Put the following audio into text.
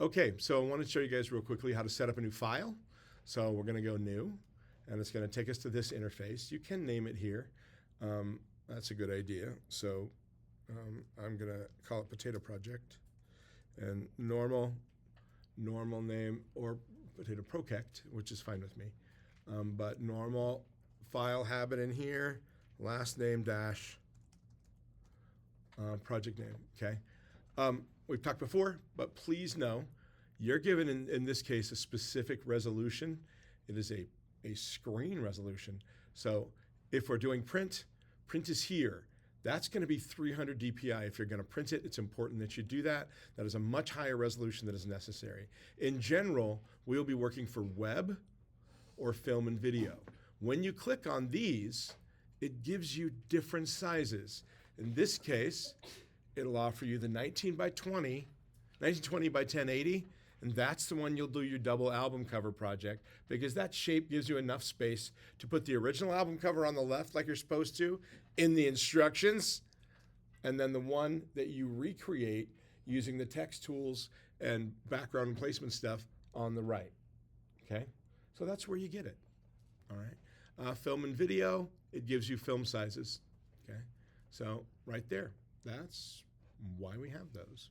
Okay, so I want to show you guys real quickly how to set up a new file. So we're going to go new, and it's going to take us to this interface. You can name it here. That's a good idea. So I'm going to call it Potato Project, and normal name, or Potato Project, which is fine with me. But normal file habit in here, last name dash project name, okay? We've talked before, but please know, you're given, in this case, a specific resolution. It is a screen resolution. So if we're doing print is here. That's going to be 300 dpi. If you're going to print it, it's important that you do that. That is a much higher resolution that is necessary. In general, we'll be working for web or film and video. When you click on these, it gives you different sizes. In this case, it'll offer you the 1920 by 1080, and that's the one you'll do your double album cover project, because that shape gives you enough space to put the original album cover on the left like you're supposed to in the instructions, and then the one that you recreate using the text tools and background and placement stuff on the right, okay? So that's where you get it, all right? Film and video, it gives you film sizes, okay? So right there, that's why we have those.